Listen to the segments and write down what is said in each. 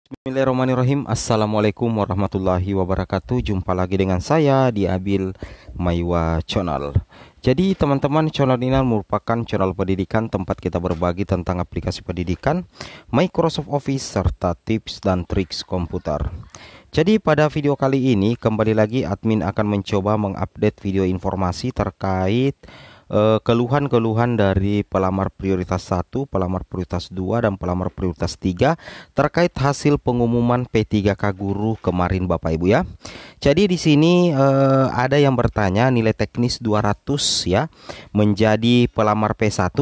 Bismillahirrahmanirrahim. Assalamualaikum warahmatullahi wabarakatuh. Jumpa lagi dengan saya di Abil Maiwa Channel. Jadi teman-teman, channel ini merupakan channel pendidikan tempat kita berbagi tentang aplikasi pendidikan, Microsoft Office, serta tips dan triks komputer. Jadi pada video kali ini kembali lagi admin akan mencoba mengupdate video informasi terkait keluhan-keluhan dari pelamar prioritas 1, pelamar prioritas 2, dan pelamar prioritas 3 terkait hasil pengumuman P3K guru kemarin Bapak Ibu ya. Jadi di sini ada yang bertanya nilai teknis 200 ya menjadi pelamar P1,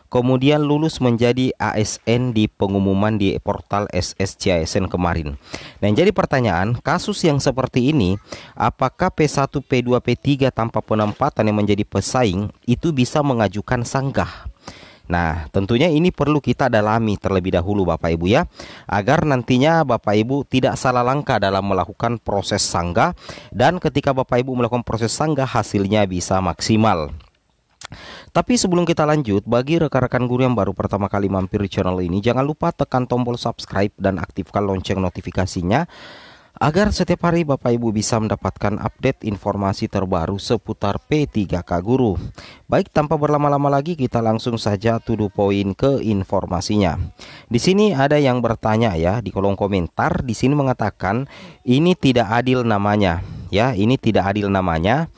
kemudian lulus menjadi ASN di pengumuman di portal SSCASN kemarin. Nah, yang jadi pertanyaan, kasus yang seperti ini apakah P1, P2, P3 tanpa penempatan yang menjadi pesaing itu bisa mengajukan sanggah? Nah, tentunya ini perlu kita dalami terlebih dahulu Bapak Ibu ya, agar nantinya Bapak Ibu tidak salah langkah dalam melakukan proses sanggah, dan ketika Bapak Ibu melakukan proses sanggah hasilnya bisa maksimal. Tapi sebelum kita lanjut, bagi rekan-rekan guru yang baru pertama kali mampir di channel ini, jangan lupa tekan tombol subscribe dan aktifkan lonceng notifikasinya agar setiap hari Bapak Ibu bisa mendapatkan update informasi terbaru seputar P3K guru. Baik, tanpa berlama-lama lagi kita langsung saja to the point ke informasinya. Di sini ada yang bertanya ya di kolom komentar, di sini mengatakan ini tidak adil namanya. Ya, ini tidak adil namanya.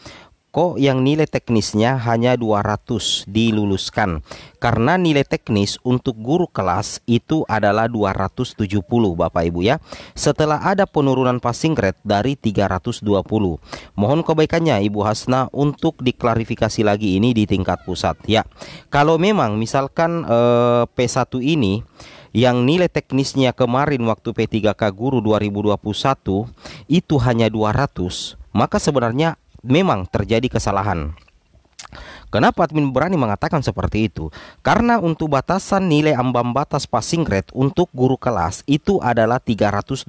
Kok yang nilai teknisnya hanya 200 diluluskan? Karena nilai teknis untuk guru kelas itu adalah 270 Bapak Ibu ya. Setelah ada penurunan passing grade dari 320. Mohon kebaikannya Ibu Hasna untuk diklarifikasi lagi ini di tingkat pusat ya. Kalau memang misalkan P1 ini yang nilai teknisnya kemarin waktu P3K guru 2021 itu hanya 200, maka sebenarnya memang terjadi kesalahan. Kenapa admin berani mengatakan seperti itu? Karena untuk batasan nilai ambang batas passing grade untuk guru kelas itu adalah 320.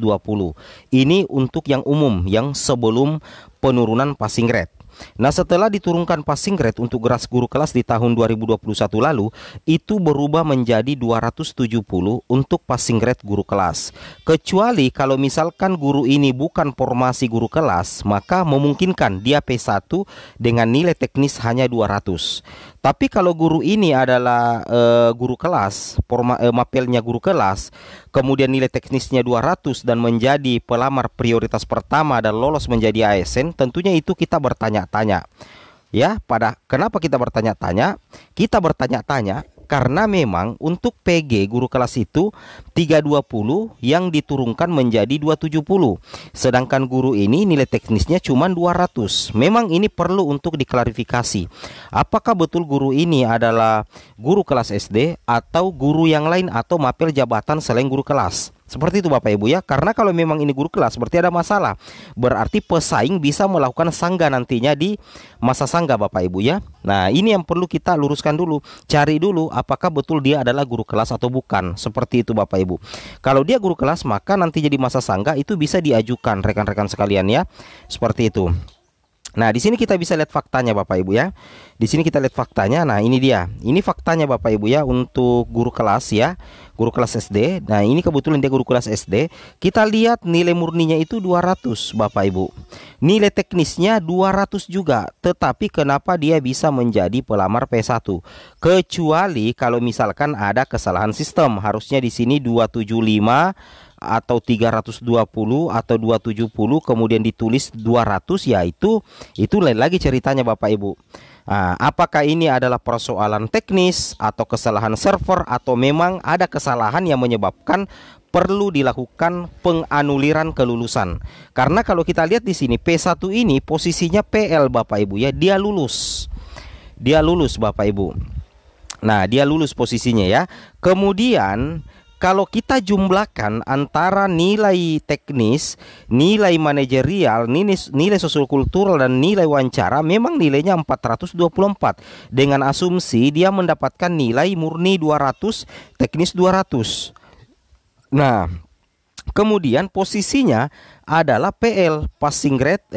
Ini untuk yang umum, yang sebelum penurunan passing grade. Nah, setelah diturunkan passing grade untuk kelas guru kelas di tahun 2021 lalu, itu berubah menjadi 270 untuk passing grade guru kelas. Kecuali kalau misalkan guru ini bukan formasi guru kelas, maka memungkinkan dia P1 dengan nilai teknis hanya 200. Tapi kalau guru ini adalah guru kelas, mapelnya guru kelas, kemudian nilai teknisnya 200 dan menjadi pelamar prioritas pertama dan lolos menjadi ASN, tentunya itu kita bertanya-tanya. Ya, kenapa kita bertanya-tanya? Kita bertanya-tanya karena memang untuk PG guru kelas itu 320 yang diturunkan menjadi 270. Sedangkan guru ini nilai teknisnya cuma 200. Memang ini perlu untuk diklarifikasi. Apakah betul guru ini adalah guru kelas SD atau guru yang lain atau mapel jabatan selain guru kelas? Seperti itu Bapak Ibu ya. Karena kalau memang ini guru kelas berarti ada masalah. Berarti pesaing bisa melakukan sanggah nantinya di masa sanggah Bapak Ibu ya. Nah, ini yang perlu kita luruskan dulu. Cari dulu apakah betul dia adalah guru kelas atau bukan. Seperti itu Bapak Ibu. Kalau dia guru kelas, maka nanti jadi masa sanggah itu bisa diajukan rekan-rekan sekalian ya. Seperti itu. Nah, di sini kita bisa lihat faktanya Bapak Ibu ya. Di sini kita lihat faktanya. Nah, ini dia. Ini faktanya Bapak Ibu ya untuk guru kelas ya. Guru kelas SD. Nah, ini kebetulan dia guru kelas SD. Kita lihat nilai murninya itu 200 Bapak Ibu. Nilai teknisnya 200 juga. Tetapi kenapa dia bisa menjadi pelamar P1? Kecuali kalau misalkan ada kesalahan sistem. Harusnya di sini 275 atau 320 atau 270 kemudian ditulis 200, ya itu lain lagi ceritanya Bapak Ibu. Nah, apakah ini adalah persoalan teknis atau kesalahan server atau memang ada kesalahan yang menyebabkan perlu dilakukan penganuliran kelulusan? Karena kalau kita lihat di sini P1 ini posisinya PL Bapak Ibu ya, dia lulus. Dia lulus Bapak Ibu. Nah, dia lulus posisinya ya. Kemudian kalau kita jumlahkan antara nilai teknis, nilai manajerial, nilai sosiokultural dan nilai wawancara, memang nilainya 424. Dengan asumsi dia mendapatkan nilai murni 200, teknis 200. Nah, kemudian posisinya adalah PL, passing grade,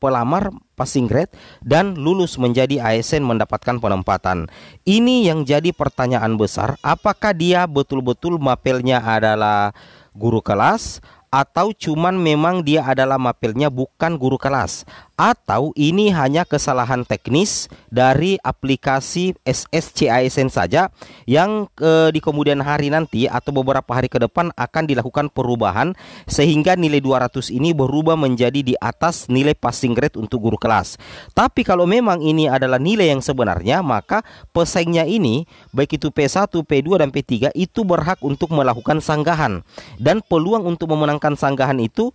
pelamar passing grade dan lulus menjadi ASN mendapatkan penempatan. Ini yang jadi pertanyaan besar, apakah dia betul-betul mapelnya adalah guru kelas, atau cuman memang dia adalah mapelnya bukan guru kelas, atau ini hanya kesalahan teknis dari aplikasi SSCISN saja yang di kemudian hari nanti atau beberapa hari ke depan akan dilakukan perubahan sehingga nilai 200 ini berubah menjadi di atas nilai passing grade untuk guru kelas. Tapi kalau memang ini adalah nilai yang sebenarnya, maka pesaingnya ini baik itu P1, P2 dan P3 itu berhak untuk melakukan sanggahan, dan peluang untuk memenangkan sanggahan itu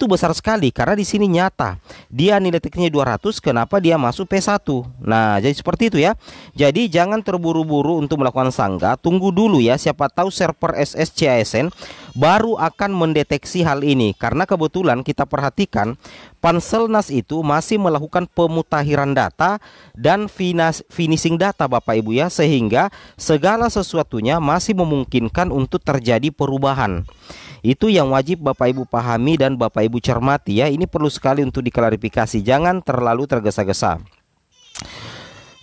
besar sekali karena di sini nyata dia nilai teknisnya 200, kenapa dia masuk P1. Nah, jadi seperti itu ya. Jadi jangan terburu-buru untuk melakukan sanggah, tunggu dulu ya, siapa tahu server SSCISN baru akan mendeteksi hal ini, karena kebetulan kita perhatikan Panselnas itu masih melakukan pemutakhiran data dan finishing data Bapak Ibu ya, sehingga segala sesuatunya masih memungkinkan untuk terjadi perubahan. Itu yang wajib Bapak Ibu pahami dan Bapak Ibu cermati ya. Ini perlu sekali untuk diklarifikasi, jangan terlalu tergesa-gesa.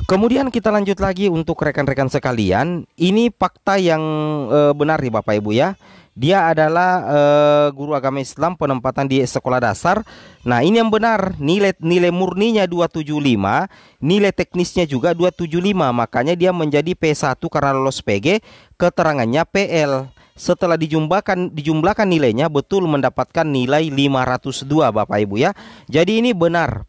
Kemudian kita lanjut lagi untuk rekan-rekan sekalian. Ini fakta yang benar nih Bapak Ibu ya. Dia adalah guru agama Islam penempatan di sekolah dasar. Nah, ini yang benar. Nilai murninya 275, nilai teknisnya juga 275. Makanya dia menjadi P1 karena lolos PG, keterangannya PL. Setelah dijumlahkan nilainya betul mendapatkan nilai 502 Bapak Ibu ya. Jadi ini benar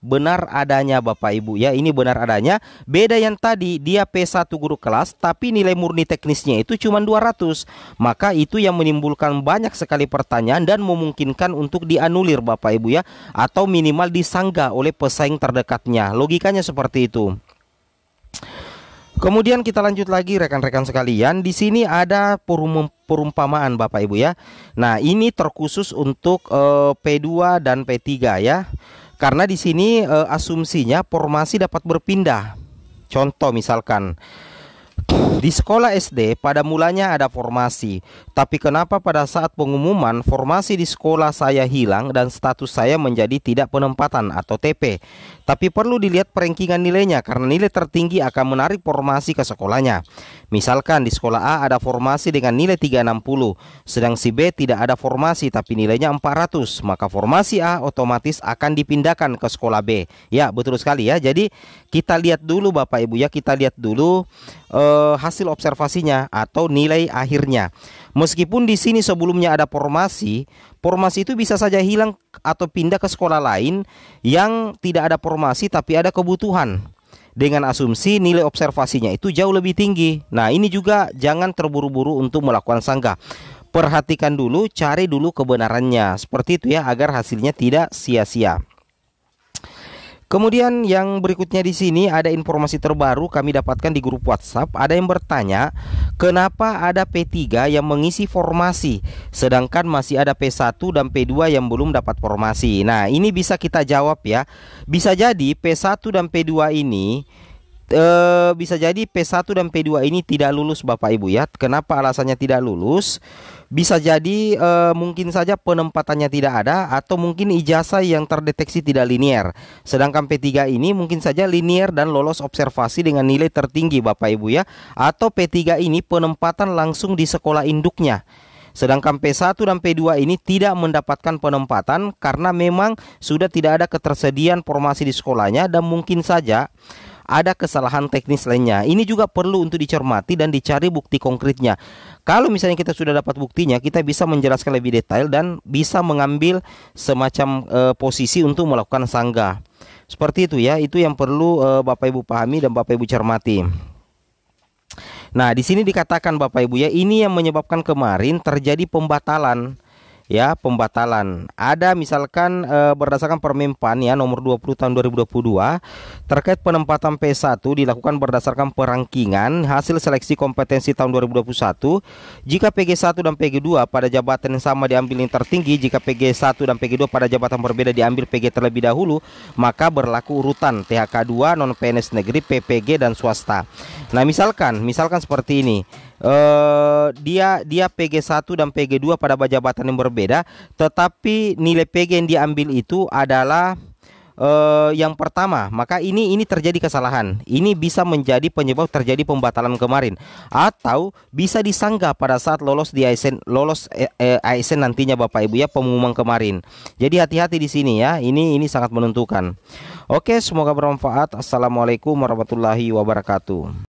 adanya Bapak Ibu ya, ini benar adanya. Beda yang tadi dia P1 guru kelas tapi nilai murni teknisnya itu cuma 200. Maka itu yang menimbulkan banyak sekali pertanyaan dan memungkinkan untuk dianulir Bapak Ibu ya, atau minimal disanggah oleh pesaing terdekatnya. Logikanya seperti itu. Kemudian kita lanjut lagi rekan-rekan sekalian. Di sini ada perumpamaan Bapak Ibu ya. Nah, ini terkhusus untuk P2 dan P3 ya. Karena di sini asumsinya formasi dapat berpindah. Contoh misalkan di sekolah SD pada mulanya ada formasi, tapi kenapa pada saat pengumuman formasi di sekolah saya hilang dan status saya menjadi tidak penempatan atau TP. Tapi perlu dilihat perankingan nilainya karena nilai tertinggi akan menarik formasi ke sekolahnya. Misalkan di sekolah A ada formasi dengan nilai 360, sedang si B tidak ada formasi tapi nilainya 400, maka formasi A otomatis akan dipindahkan ke sekolah B. Ya, betul sekali ya. Jadi kita lihat dulu Bapak Ibu ya, kita lihat dulu hasil observasinya atau nilai akhirnya. Meskipun di sini sebelumnya ada formasi itu bisa saja hilang atau pindah ke sekolah lain yang tidak ada formasi tapi ada kebutuhan, dengan asumsi nilai observasinya itu jauh lebih tinggi. Nah, ini juga jangan terburu-buru untuk melakukan sanggah. Perhatikan dulu, cari dulu kebenarannya. Seperti itu ya, agar hasilnya tidak sia-sia. Kemudian yang berikutnya di sini ada informasi terbaru kami dapatkan di grup WhatsApp. Ada yang bertanya, kenapa ada P3 yang mengisi formasi sedangkan masih ada P1 dan P2 yang belum dapat formasi. Nah, ini bisa kita jawab ya. Bisa jadi P1 dan P2 ini ini tidak lulus Bapak Ibu ya. Kenapa alasannya tidak lulus? Bisa jadi mungkin saja penempatannya tidak ada, atau mungkin ijazah yang terdeteksi tidak linier. Sedangkan P3 ini mungkin saja linier dan lolos observasi dengan nilai tertinggi Bapak Ibu ya. Atau P3 ini penempatan langsung di sekolah induknya. Sedangkan P1 dan P2 ini tidak mendapatkan penempatan karena memang sudah tidak ada ketersediaan formasi di sekolahnya dan mungkin saja ada kesalahan teknis lainnya. Ini juga perlu untuk dicermati dan dicari bukti konkretnya. Kalau misalnya kita sudah dapat buktinya, kita bisa menjelaskan lebih detail dan bisa mengambil semacam posisi untuk melakukan sanggah. Seperti itu ya, itu yang perlu Bapak Ibu pahami dan Bapak Ibu cermati. Nah, di sini dikatakan Bapak Ibu ya, ini yang menyebabkan kemarin terjadi pembatalan. Ya, pembatalan. Ada misalkan berdasarkan Permenpan ya nomor 20 tahun 2022 terkait penempatan P1 dilakukan berdasarkan perangkingan hasil seleksi kompetensi tahun 2021. Jika PG1 dan PG2 pada jabatan yang sama diambil yang tertinggi, jika PG1 dan PG2 pada jabatan berbeda diambil PG terlebih dahulu, maka berlaku urutan THK2, non PNS negeri, PPG dan swasta. Nah, misalkan seperti ini. Dia PG1 dan PG2 pada jabatan yang berbeda, tetapi nilai PG yang diambil itu adalah yang pertama, maka ini terjadi kesalahan. Ini bisa menjadi penyebab terjadi pembatalan kemarin, atau bisa disanggah pada saat lolos di ASN, ASN nantinya Bapak Ibu ya, pengumuman kemarin. Jadi hati-hati di sini ya. Ini sangat menentukan. Oke, semoga bermanfaat. Assalamualaikum warahmatullahi wabarakatuh.